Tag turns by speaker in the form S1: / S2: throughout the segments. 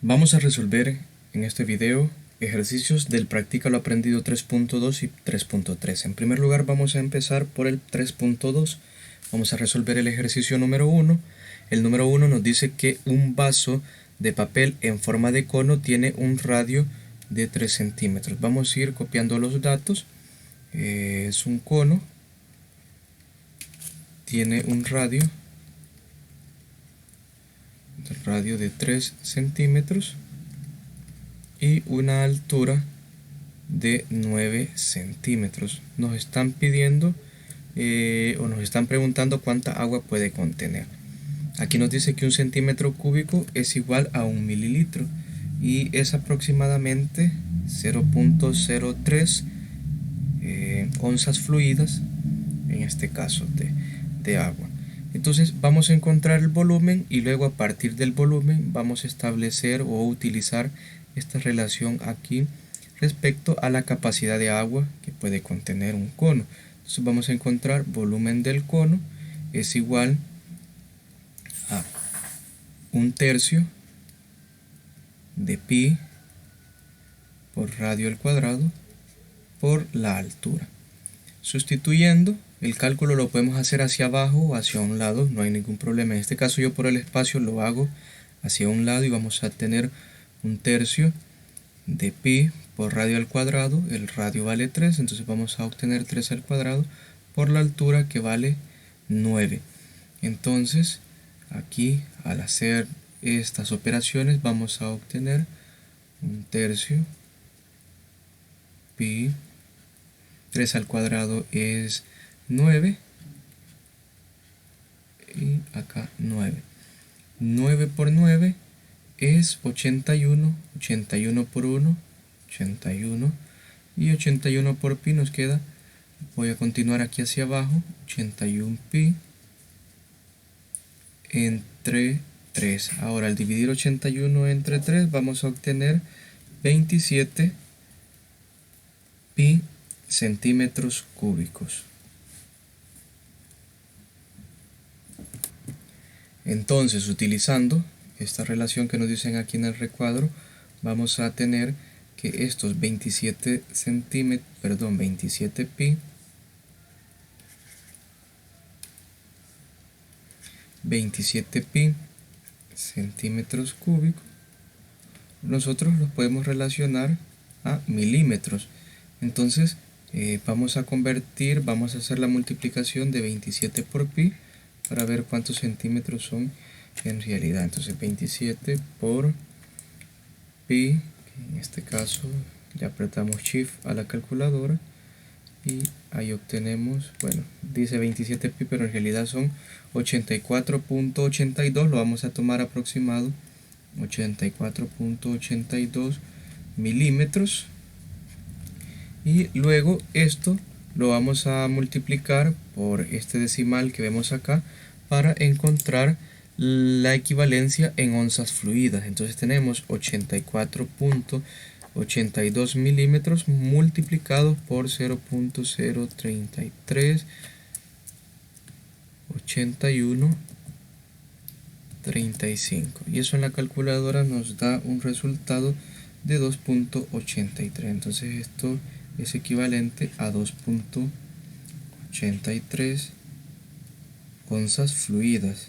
S1: Vamos a resolver en este video ejercicios del Practica lo aprendido 3.2 y 3.3. En primer lugar vamos a empezar por el 3.2. Vamos a resolver el ejercicio número 1. El número 1 nos dice que un vaso de papel en forma de cono tiene un radio de 3 centímetros. Vamos a ir copiando los datos. Es un cono, tiene un radio de 3 centímetros y una altura de 9 centímetros. Nos están pidiendo o nos están preguntando cuánta agua puede contener. Aquí nos dice que un centímetro cúbico es igual a 1 mililitro y es aproximadamente 0.03 onzas fluidas, en este caso de agua. Entonces vamos a encontrar el volumen y luego a partir del volumen vamos a establecer o utilizar esta relación aquí respecto a la capacidad de agua que puede contener un cono. Entonces vamos a encontrar volumen del cono es igual a 1/3 de pi por radio al cuadrado por la altura. Sustituyendo, el cálculo lo podemos hacer hacia abajo o hacia un lado, no hay ningún problema. En este caso yo por el espacio lo hago hacia un lado y vamos a tener 1/3 de pi por radio al cuadrado. El radio vale 3, entonces vamos a obtener 3 al cuadrado por la altura, que vale 9. Entonces aquí, al hacer estas operaciones, vamos a obtener 1/3 pi, 3 al cuadrado es 9 y acá 9. 9 por 9 es 81, 81 por 1, 81, y 81 por pi nos queda, voy a continuar aquí hacia abajo, 81 pi entre 3. Ahora al dividir 81 entre 3 vamos a obtener 27 pi centímetros cúbicos. Entonces, utilizando esta relación que nos dicen aquí en el recuadro, vamos a tener que estos 27 pi, 27 pi centímetros cúbicos, nosotros los podemos relacionar a milímetros. Entonces vamos a hacer la multiplicación de 27 por pi para ver cuántos centímetros son en realidad. Entonces 27 por pi, en este caso ya apretamos Shift a la calculadora y ahí obtenemos, bueno, dice 27 pi, pero en realidad son 84.82, lo vamos a tomar aproximado, 84.82 milímetros. Y luego esto lo vamos a multiplicar por este decimal que vemos acá para encontrar la equivalencia en onzas fluidas. Entonces tenemos 84.82 milímetros multiplicado por 0.033 8135, y eso en la calculadora nos da un resultado de 2.83. entonces esto es equivalente a 2.83 onzas fluidas.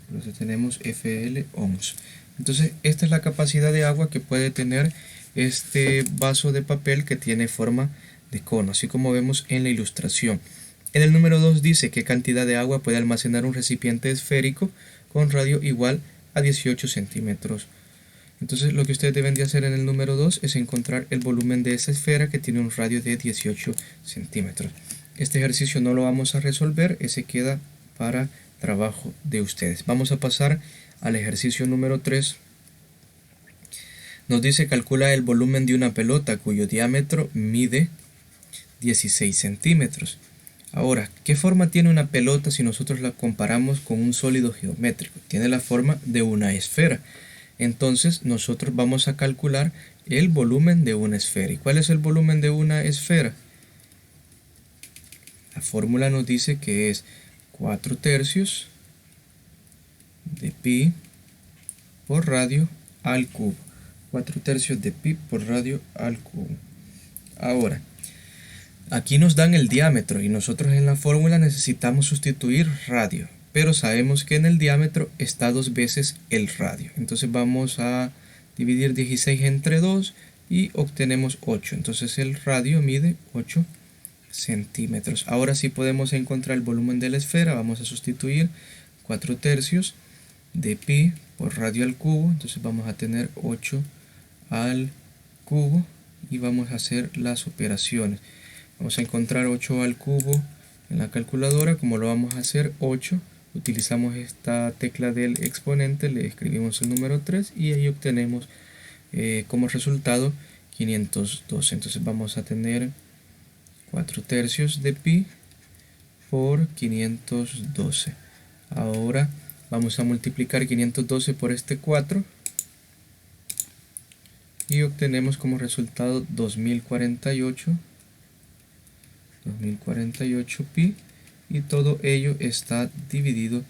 S1: Por eso tenemos FL ohms. Entonces esta es la capacidad de agua que puede tener este vaso de papel que tiene forma de cono, así como vemos en la ilustración. En el número 2 dice qué cantidad de agua puede almacenar un recipiente esférico con radio igual a 18 centímetros. Entonces lo que ustedes deben de hacer en el número 2 es encontrar el volumen de esa esfera que tiene un radio de 18 centímetros. Este ejercicio no lo vamos a resolver, ese queda para trabajo de ustedes. Vamos a pasar al ejercicio número 3. Nos dice calcula el volumen de una pelota cuyo diámetro mide 16 centímetros. Ahora, ¿qué forma tiene una pelota si nosotros la comparamos con un sólido geométrico? Tiene la forma de una esfera. Entonces nosotros vamos a calcular el volumen de una esfera. ¿Y cuál es el volumen de una esfera? La fórmula nos dice que es 4/3 de pi por radio al cubo. 4/3 de pi por radio al cubo. Ahora, aquí nos dan el diámetro y nosotros en la fórmula necesitamos sustituir radio, pero sabemos que en el diámetro está 2 veces el radio. Entonces vamos a dividir 16 entre 2 y obtenemos 8. Entonces el radio mide 8 centímetros. Ahora sí podemos encontrar el volumen de la esfera. Vamos a sustituir 4/3 de pi por radio al cubo. Entonces vamos a tener 8 al cubo y vamos a hacer las operaciones. Vamos a encontrar 8 al cubo en la calculadora. Como lo vamos a hacer 8, utilizamos esta tecla del exponente, le escribimos el número 3 y ahí obtenemos como resultado 512. Entonces vamos a tener 4/3 de pi por 512. Ahora vamos a multiplicar 512 por este 4 y obtenemos como resultado 2048 pi, y todo ello está dividido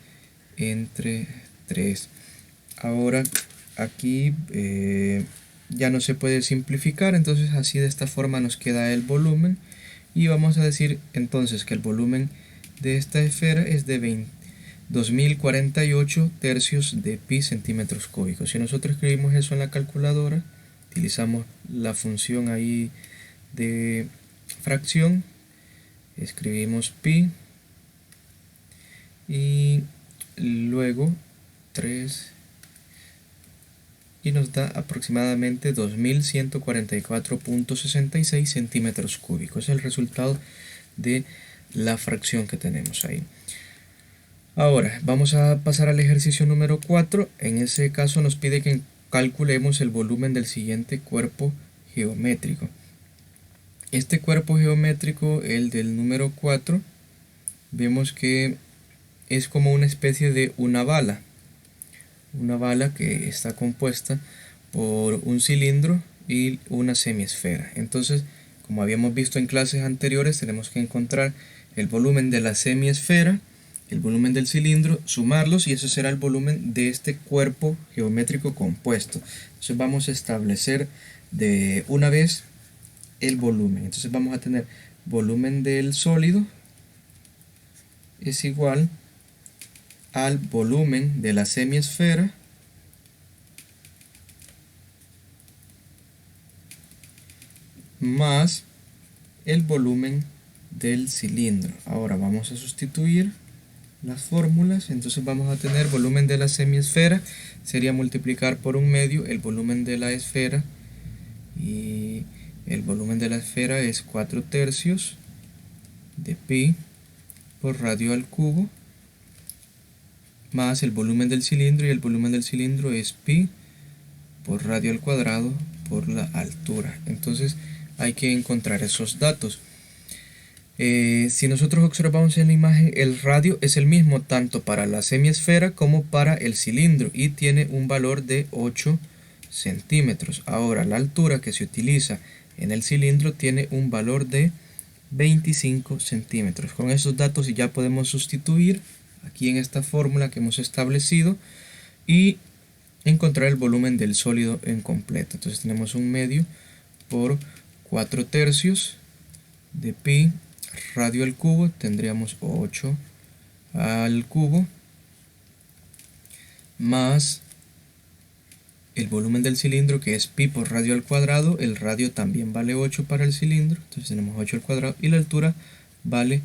S1: entre 3. Ahora aquí ya no se puede simplificar, entonces así de esta forma nos queda el volumen, y vamos a decir entonces que el volumen de esta esfera es de 2048 tercios de pi centímetros cúbicos. Si nosotros escribimos eso en la calculadora, utilizamos la función ahí de fracción, escribimos pi y luego 3 y nos da aproximadamente 2144.66 centímetros cúbicos. Es el resultado de la fracción que tenemos ahí. Ahora vamos a pasar al ejercicio número 4. En ese caso nos pide que calculemos el volumen del siguiente cuerpo geométrico. Este cuerpo geométrico, el del número 4, vemos que es como una especie de una bala que está compuesta por un cilindro y una semiesfera. Entonces, como habíamos visto en clases anteriores, tenemos que encontrar el volumen de la semiesfera, el volumen del cilindro, sumarlos, y eso será el volumen de este cuerpo geométrico compuesto. Entonces vamos a establecer de una vez el volumen. Entonces vamos a tener volumen del sólido es igual al volumen de la semiesfera más el volumen del cilindro. Ahora vamos a sustituir las fórmulas. Entonces vamos a tener volumen de la semiesfera sería multiplicar por 1/2 el volumen de la esfera, y el volumen de la esfera es 4/3 de pi por radio al cubo más el volumen del cilindro, y el volumen del cilindro es pi por radio al cuadrado por la altura. Entonces hay que encontrar esos datos. Si nosotros observamos en la imagen, el radio es el mismo tanto para la semiesfera como para el cilindro y tiene un valor de 8 centímetros. Ahora la altura que se utiliza en el cilindro tiene un valor de 25 centímetros. Con esos datos ya podemos sustituir aquí en esta fórmula que hemos establecido y encontrar el volumen del sólido en completo. Entonces tenemos 1/2 por 4/3 de pi radio al cubo, tendríamos 8 al cubo más el volumen del cilindro, que es pi por radio al cuadrado. El radio también vale 8 para el cilindro, entonces tenemos 8 al cuadrado, y la altura vale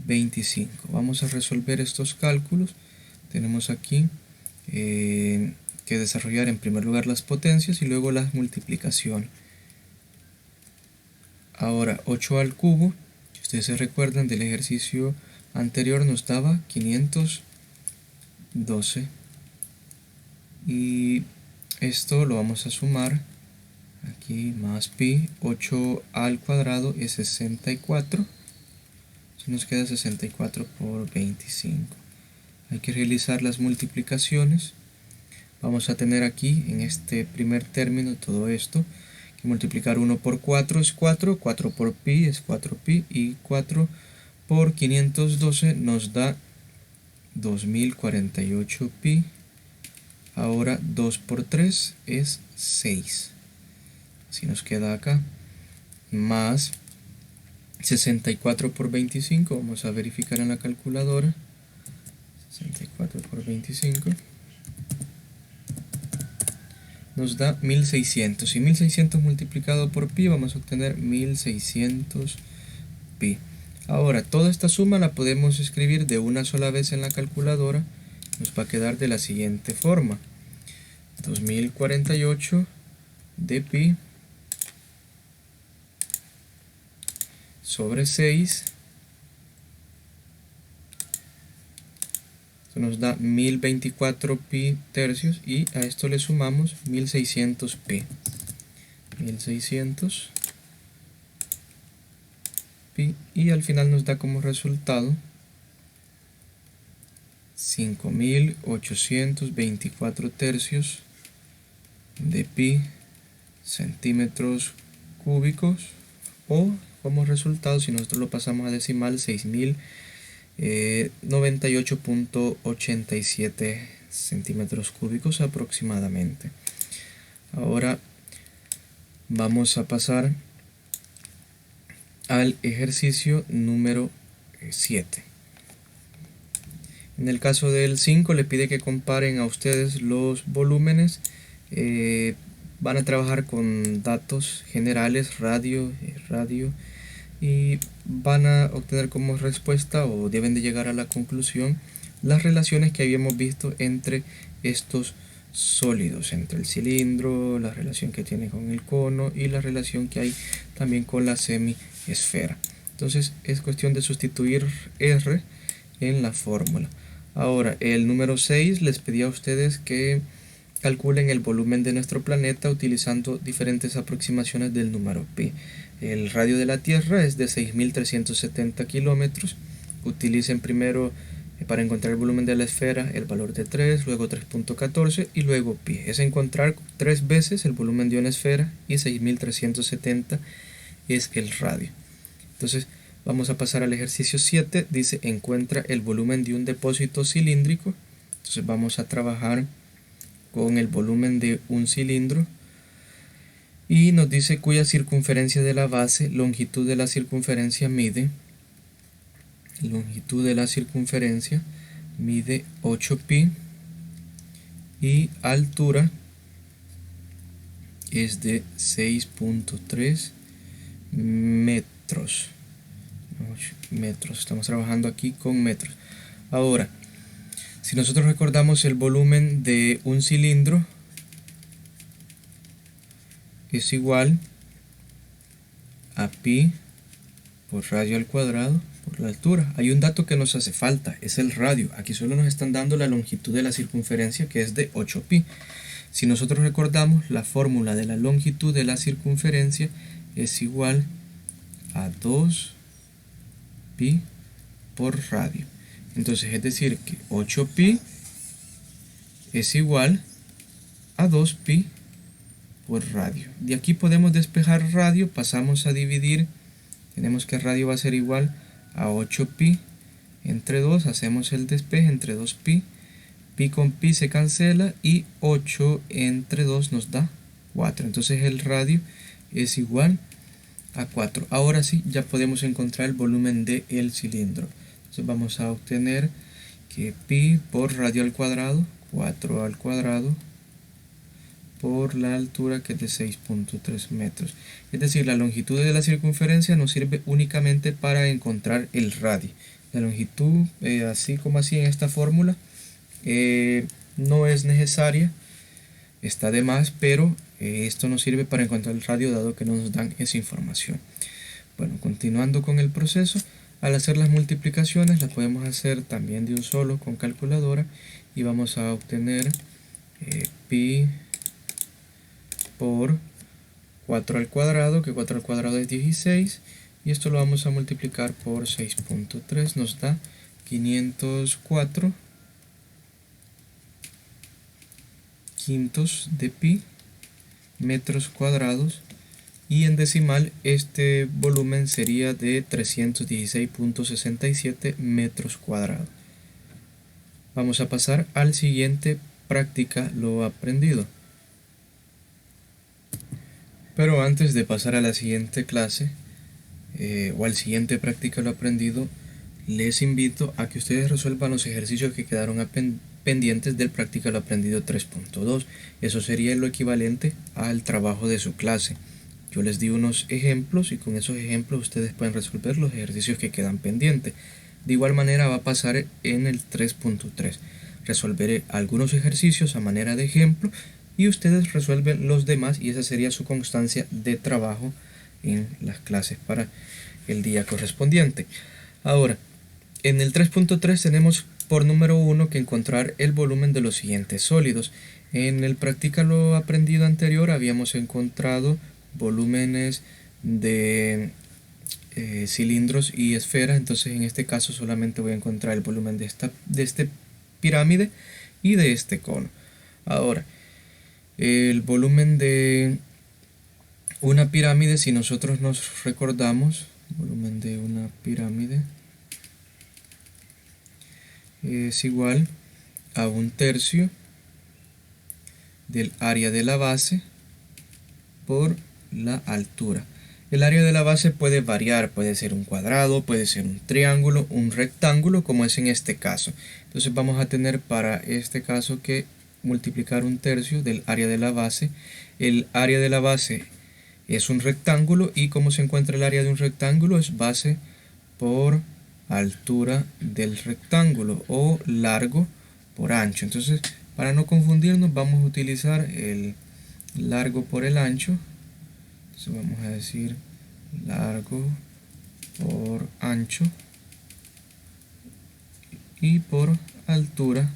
S1: 25. Vamos a resolver estos cálculos. Tenemos aquí que desarrollar en primer lugar las potencias y luego las multiplicaciones. Ahora 8 al cubo, si ustedes se recuerdan del ejercicio anterior, nos daba 512, y esto lo vamos a sumar aquí más pi. 8 al cuadrado es 64, se nos queda 64 por 25. Hay que realizar las multiplicaciones. Vamos a tener aquí en este primer término todo esto, que multiplicar 1 por 4 es 4, 4 por pi es 4pi, y 4 por 512 nos da 2048 pi Ahora 2 por 3 es 6. Así nos queda acá. Más 64 por 25. Vamos a verificar en la calculadora. 64 por 25. Nos da 1600. Y 1600 multiplicado por pi vamos a obtener 1600 pi. Ahora, toda esta suma la podemos escribir de una sola vez en la calculadora. Nos va a quedar de la siguiente forma. 2048 de pi sobre 6. Esto nos da 1024 pi tercios y a esto le sumamos 1600 pi. 1600 pi y al final nos da como resultado 5824 tercios de pi centímetros cúbicos, o como resultado, si nosotros lo pasamos a decimal, 6098.87 centímetros cúbicos aproximadamente. Ahora vamos a pasar al ejercicio número 7. En el caso del 5 le pide que comparen a ustedes los volúmenes. Van a trabajar con datos generales, radio, y van a obtener como respuesta, o deben de llegar a la conclusión, las relaciones que habíamos visto entre estos sólidos, entre el cilindro, la relación que tiene con el cono y la relación que hay también con la semiesfera. Entonces es cuestión de sustituir R en la fórmula. Ahora, el número 6 les pedía a ustedes que calculen el volumen de nuestro planeta utilizando diferentes aproximaciones del número pi. El radio de la Tierra es de 6.370 kilómetros. Utilicen primero, para encontrar el volumen de la esfera, el valor de 3, luego 3.14 y luego pi. Es encontrar 3 veces el volumen de una esfera y 6.370 es el radio. Entonces vamos a pasar al ejercicio 7. Dice, encuentra el volumen de un depósito cilíndrico. Entonces vamos a trabajar con el volumen de un cilindro y nos dice cuya circunferencia de la base, longitud de la circunferencia mide 8 pi y altura es de 6.3 metros. Estamos trabajando aquí con metros. Ahora, si nosotros recordamos, el volumen de un cilindro es igual a pi por radio al cuadrado por la altura. Hay un dato que nos hace falta, es el radio. Aquí solo nos están dando la longitud de la circunferencia, que es de 8 pi. Si nosotros recordamos, la fórmula de la longitud de la circunferencia es igual a 2 pi por radio. Entonces es decir que 8 pi es igual a 2 pi por radio. De aquí podemos despejar radio, pasamos a dividir. Tenemos que radio va a ser igual a 8 pi entre 2, hacemos el despeje entre 2 pi. Pi con pi se cancela y 8 entre 2 nos da 4. Entonces el radio es igual a 4. Ahora sí, ya podemos encontrar el volumen del cilindro. Entonces vamos a obtener que pi por radio al cuadrado, 4 al cuadrado, por la altura, que es de 6.3 metros. Es decir, la longitud de la circunferencia nos sirve únicamente para encontrar el radio. La longitud, así como así en esta fórmula, no es necesaria, está de más, pero esto nos sirve para encontrar el radio, dado que no nos dan esa información. Bueno, continuando con el proceso, al hacer las multiplicaciones las podemos hacer también de un solo con calculadora y vamos a obtener pi por 4 al cuadrado, que 4 al cuadrado es 16, y esto lo vamos a multiplicar por 6.3, nos da 504 quintos de pi metros cuadrados, y en decimal este volumen sería de 316.67 metros cuadrados. Vamos a pasar al siguiente práctica lo aprendido. Pero antes de pasar a la siguiente clase o al siguiente práctica lo aprendido, les invito a que ustedes resuelvan los ejercicios que quedaron pendientes del práctica lo aprendido 3.2. Eso sería lo equivalente al trabajo de su clase. Yo les di unos ejemplos y con esos ejemplos ustedes pueden resolver los ejercicios que quedan pendientes. De igual manera va a pasar en el 3.3. Resolveré algunos ejercicios a manera de ejemplo y ustedes resuelven los demás y esa sería su constancia de trabajo en las clases para el día correspondiente. Ahora, en el 3.3 tenemos por número 1 que encontrar el volumen de los siguientes sólidos. En el practica lo aprendido anterior habíamos encontrado volúmenes de cilindros y esferas, entonces en este caso solamente voy a encontrar el volumen de este pirámide y de este cono. Ahora, el volumen de una pirámide, si nosotros nos recordamos, volumen de una pirámide es igual a 1/3 del área de la base por la altura. El área de la base puede variar, puede ser un cuadrado, puede ser un triángulo, un rectángulo, como es en este caso. Entonces vamos a tener para este caso que multiplicar 1/3 del área de la base. El área de la base es un rectángulo y como se encuentra el área de un rectángulo es base por altura del rectángulo o largo por ancho. Entonces, para no confundirnos, vamos a utilizar el largo por el ancho. Entonces vamos a decir largo por ancho y por altura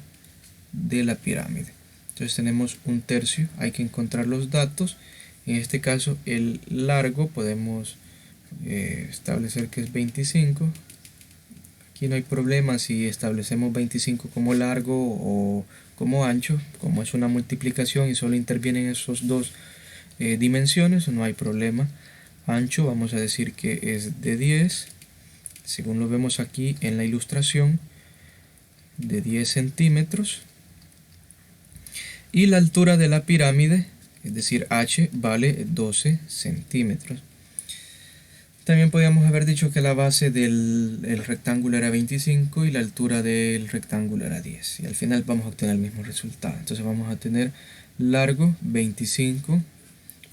S1: de la pirámide. Entonces tenemos 1/3, hay que encontrar los datos. En este caso el largo podemos establecer que es 25. Aquí no hay problema si establecemos 25 como largo o como ancho, como es una multiplicación y solo intervienen esos dos dimensiones, no hay problema. Ancho vamos a decir que es de 10, según lo vemos aquí en la ilustración, de 10 centímetros. Y la altura de la pirámide, es decir, h, vale 12 centímetros. También podríamos haber dicho que la base del rectángulo era 25 y la altura del rectángulo era 10. Y al final vamos a obtener el mismo resultado. Entonces vamos a tener largo 25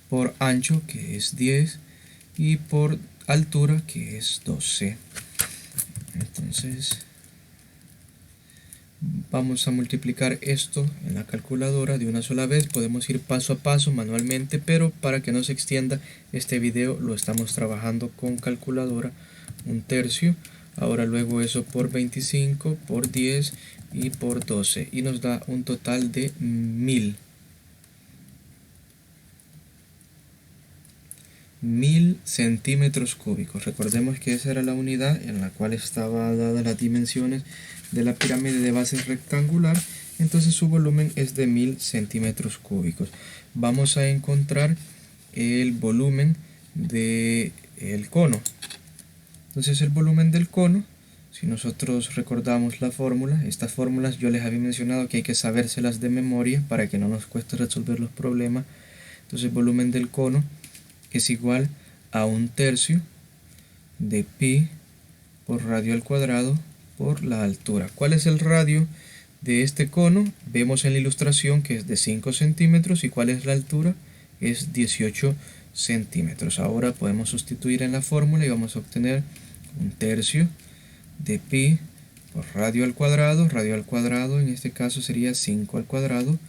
S1: por ancho, que es 10, y por altura, que es 12. Entonces vamos a multiplicar esto en la calculadora de una sola vez. Podemos ir paso a paso manualmente, pero para que no se extienda este video lo estamos trabajando con calculadora. 1/3, ahora luego eso por 25, por 10 y por 12 y nos da un total de 1000 centímetros cúbicos. Recordemos que esa era la unidad en la cual estaba dadas las dimensiones de la pirámide de base rectangular, entonces su volumen es de 1000 centímetros cúbicos. Vamos a encontrar el volumen del cono. Entonces el volumen del cono, si nosotros recordamos la fórmula, estas fórmulas yo les había mencionado que hay que sabérselas de memoria para que no nos cueste resolver los problemas. Entonces el volumen del cono es igual a 1/3 de pi por radio al cuadrado por la altura. ¿Cuál es el radio de este cono? Vemos en la ilustración que es de 5 centímetros. ¿Y cuál es la altura? Es 18 centímetros. Ahora podemos sustituir en la fórmula y vamos a obtener 1/3 de pi por radio al cuadrado en este caso sería 5 al cuadrado,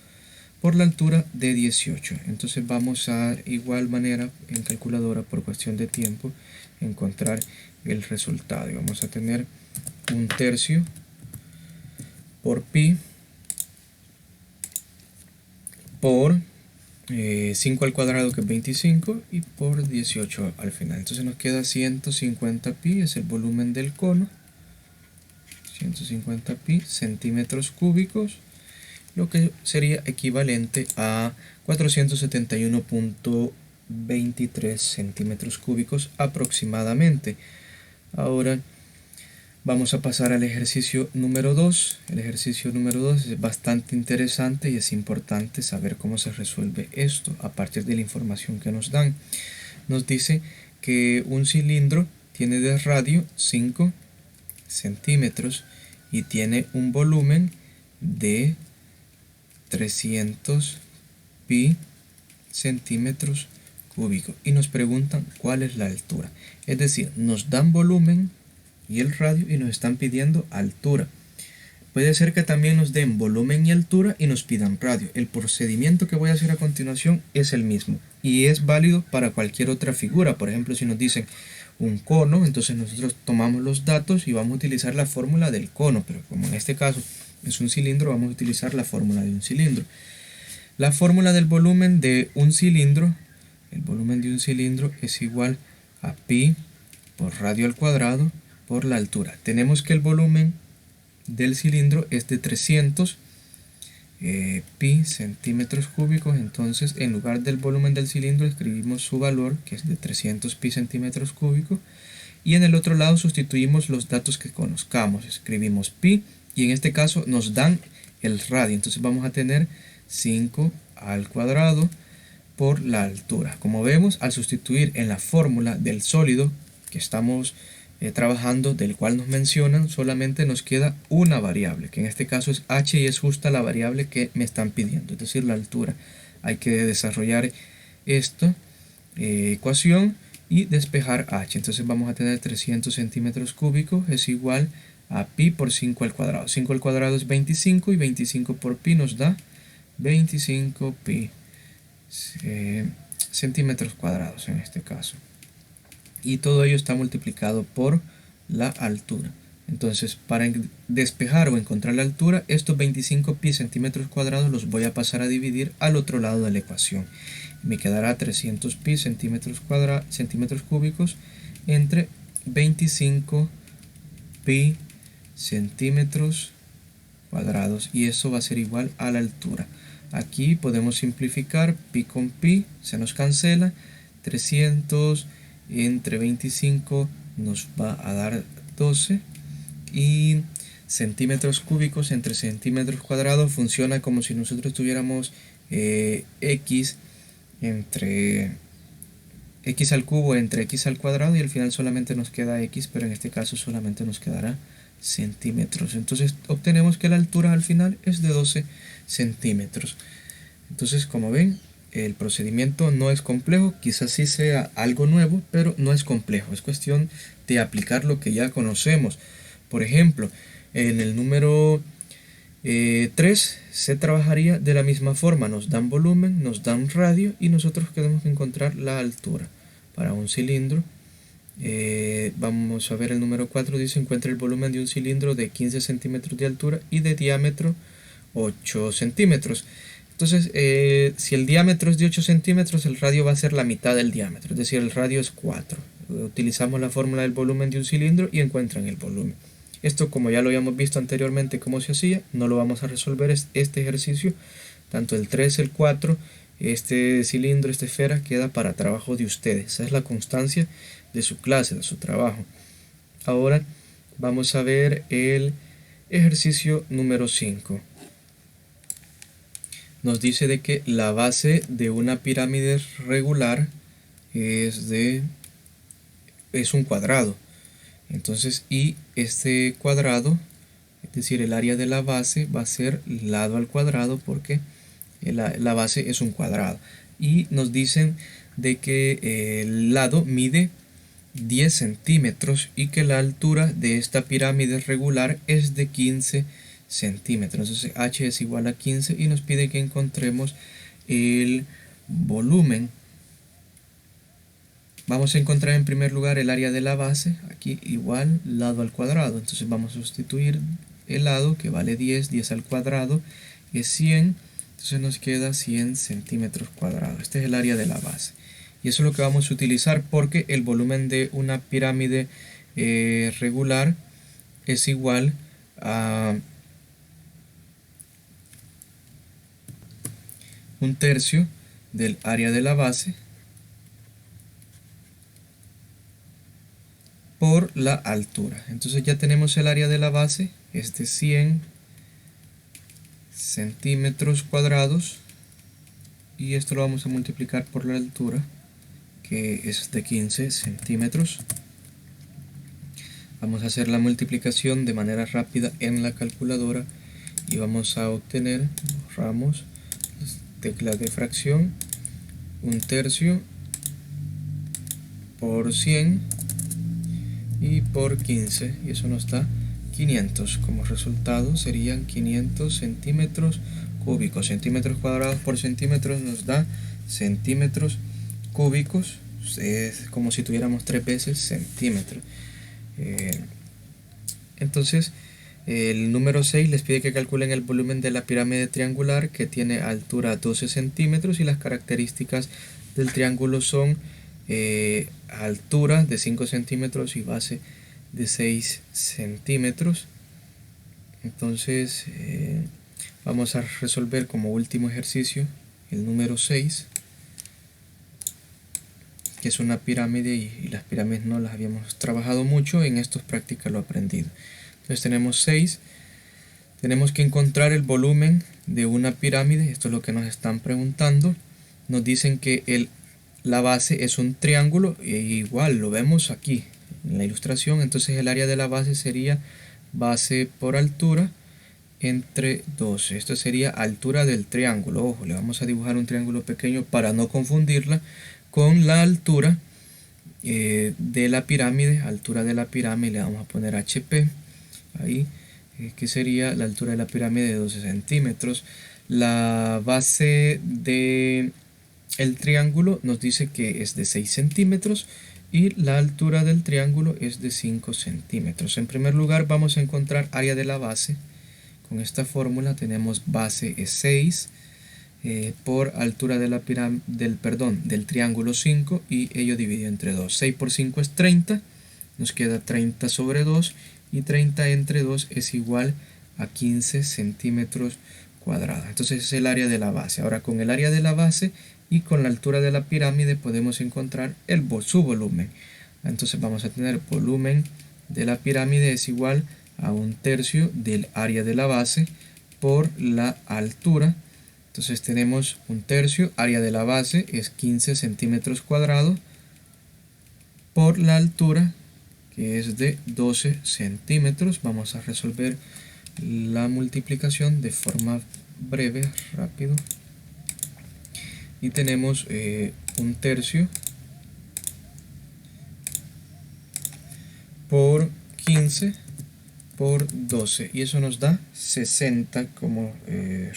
S1: por la altura de 18. Entonces vamos a igual manera en calculadora por cuestión de tiempo encontrar el resultado y vamos a tener 1/3 por pi por 5 al cuadrado, que es 25, y por 18 al final. Entonces nos queda 150 pi, es el volumen del cono, 150 pi centímetros cúbicos, lo que sería equivalente a 471.23 centímetros cúbicos aproximadamente. Ahora Vamos a pasar al ejercicio número 2. El ejercicio número 2 es bastante interesante y es importante saber cómo se resuelve esto a partir de la información que nos dan. Nos dice que un cilindro tiene de radio 5 centímetros y tiene un volumen de 300 pi centímetros cúbicos y nos preguntan cuál es la altura. Es decir, nos dan volumen y el radio y nos están pidiendo altura. Puede ser que también nos den volumen y altura y nos pidan radio. El procedimiento que voy a hacer a continuación es el mismo y es válido para cualquier otra figura. Por ejemplo, si nos dicen un cono, entonces nosotros tomamos los datos y vamos a utilizar la fórmula del cono, pero como en este caso es un cilindro, vamos a utilizar la fórmula de un cilindro. La fórmula del volumen de un cilindro, el volumen de un cilindro es igual a pi por radio al cuadrado por la altura. Tenemos que el volumen del cilindro es de 300 pi centímetros cúbicos, entonces en lugar del volumen del cilindro escribimos su valor, que es de 300 pi centímetros cúbicos, y en el otro lado sustituimos los datos que conozcamos, escribimos pi y en este caso nos dan el radio, entonces vamos a tener 5 al cuadrado por la altura. Como vemos, al sustituir en la fórmula del sólido que estamos trabajando, del cual nos mencionan, solamente nos queda una variable, que en este caso es h y es justa la variable que me están pidiendo, es decir, la altura. Hay que desarrollar esta ecuación y despejar h. Entonces vamos a tener 300 centímetros cúbicos es igual a pi por 5 al cuadrado. 5 al cuadrado es 25 y 25 por pi nos da 25 pi centímetros cuadrados en este caso. Y todo ello está multiplicado por la altura. Entonces, para despejar o encontrar la altura, estos 25 pi centímetros cuadrados los voy a pasar a dividir al otro lado de la ecuación. Me quedará 300 pi centímetros cúbicos entre 25 pi centímetros cuadrados. Y eso va a ser igual a la altura. Aquí podemos simplificar, pi con pi se nos cancela, 300 entre 25 nos va a dar 12 y centímetros cúbicos entre centímetros cuadrados funciona como si nosotros tuviéramos x entre x al cubo entre x al cuadrado y al final solamente nos queda x, pero en este caso solamente nos quedará centímetros. Entonces obtenemos que la altura al final es de 12 centímetros. Entonces, como ven, el procedimiento no es complejo, quizás sí sea algo nuevo, pero no es complejo, es cuestión de aplicar lo que ya conocemos. Por ejemplo, en el número 3 se trabajaría de la misma forma, nos dan volumen, nos dan radio y nosotros tenemos que encontrar la altura. Para un cilindro, vamos a ver el número 4, dice encuentra el volumen de un cilindro de 15 centímetros de altura y de diámetro 8 centímetros. Entonces, si el diámetro es de 8 centímetros, el radio va a ser la mitad del diámetro, es decir, el radio es 4. Utilizamos la fórmula del volumen de un cilindro y encuentran el volumen. Esto, como ya lo habíamos visto anteriormente cómo se hacía, no lo vamos a resolver este ejercicio. Tanto el 3, el 4, este cilindro, esta esfera, queda para trabajo de ustedes. Esa es la constancia de su clase, de su trabajo. Ahora vamos a ver el ejercicio número 5. Nos dice de que la base de una pirámide regular es un cuadrado. Entonces, y este cuadrado, es decir, el área de la base va a ser lado al cuadrado porque la base es un cuadrado. Y nos dicen de que el lado mide 10 centímetros y que la altura de esta pirámide regular es de 15 centímetros. Entonces h es igual a 15 y nos pide que encontremos el volumen. Vamos a encontrar en primer lugar el área de la base, aquí igual lado al cuadrado. Entonces vamos a sustituir el lado que vale 10, 10 al cuadrado es 100, entonces nos queda 100 centímetros cuadrados. Este es el área de la base. Y eso es lo que vamos a utilizar porque el volumen de una pirámide regular es igual a 1/3 del área de la base por por la altura. Entonces ya tenemos el área de la base, es de 100 centímetros cuadrados, y esto lo vamos a multiplicar por la altura, que es de 15 centímetros. Vamos a hacer la multiplicación de manera rápida en la calculadora y vamos a obtener, borramos, tecla de fracción, 1/3 por 100 y por 15, y eso nos da 500. Como resultado serían 500 centímetros cúbicos. Centímetros cuadrados por centímetros nos da centímetros cúbicos. Es como si tuviéramos 3 veces centímetros. Entonces el número 6 les pide que calculen el volumen de la pirámide triangular, que tiene altura 12 centímetros, y las características del triángulo son altura de 5 centímetros y base de 6 centímetros. Entonces vamos a resolver como último ejercicio el número 6, que es una pirámide, y las pirámides no las habíamos trabajado mucho, en estos práctica lo aprendido. Entonces tenemos 6, tenemos que encontrar el volumen de una pirámide. Esto es lo que nos están preguntando. Nos dicen que la base es un triángulo, e igual lo vemos aquí en la ilustración. Entonces el área de la base sería base por altura entre 12. Esto sería altura del triángulo. Ojo, le vamos a dibujar un triángulo pequeño para no confundirla con la altura de la pirámide. Altura de la pirámide le vamos a poner HP ahí, que sería la altura de la pirámide de 12 centímetros. La base de el triángulo nos dice que es de 6 centímetros y la altura del triángulo es de 5 centímetros. En primer lugar vamos a encontrar área de la base. Con esta fórmula tenemos base es 6 por altura de la del triángulo 5, y ello dividido entre 2. 6 por 5 es 30, nos queda 30 sobre 2, y 30 entre 2 es igual a 15 centímetros cuadrados. Entonces es el área de la base. Ahora, con el área de la base y con la altura de la pirámide podemos encontrar su volumen. Entonces vamos a tener volumen de la pirámide es igual a 1/3 del área de la base por la altura. Entonces tenemos 1/3, área de la base es 15 centímetros cuadrados, por la altura, que es de 12 centímetros. Vamos a resolver la multiplicación de forma breve, rápido. Y tenemos 1/3 por 15 por 12, y eso nos da 60 como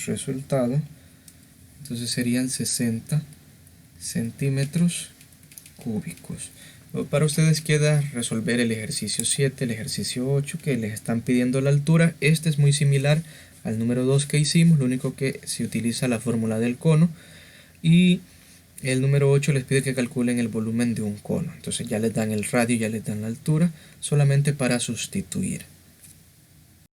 S1: resultado. Entonces serían 60 centímetros cúbicos. Para ustedes queda resolver el ejercicio 7, el ejercicio 8, que les están pidiendo la altura. Este es muy similar al número 2 que hicimos, lo único que se utiliza la fórmula del cono. Y el número 8 les pide que calculen el volumen de un cono. Entonces ya les dan el radio, ya les dan la altura, solamente para sustituir.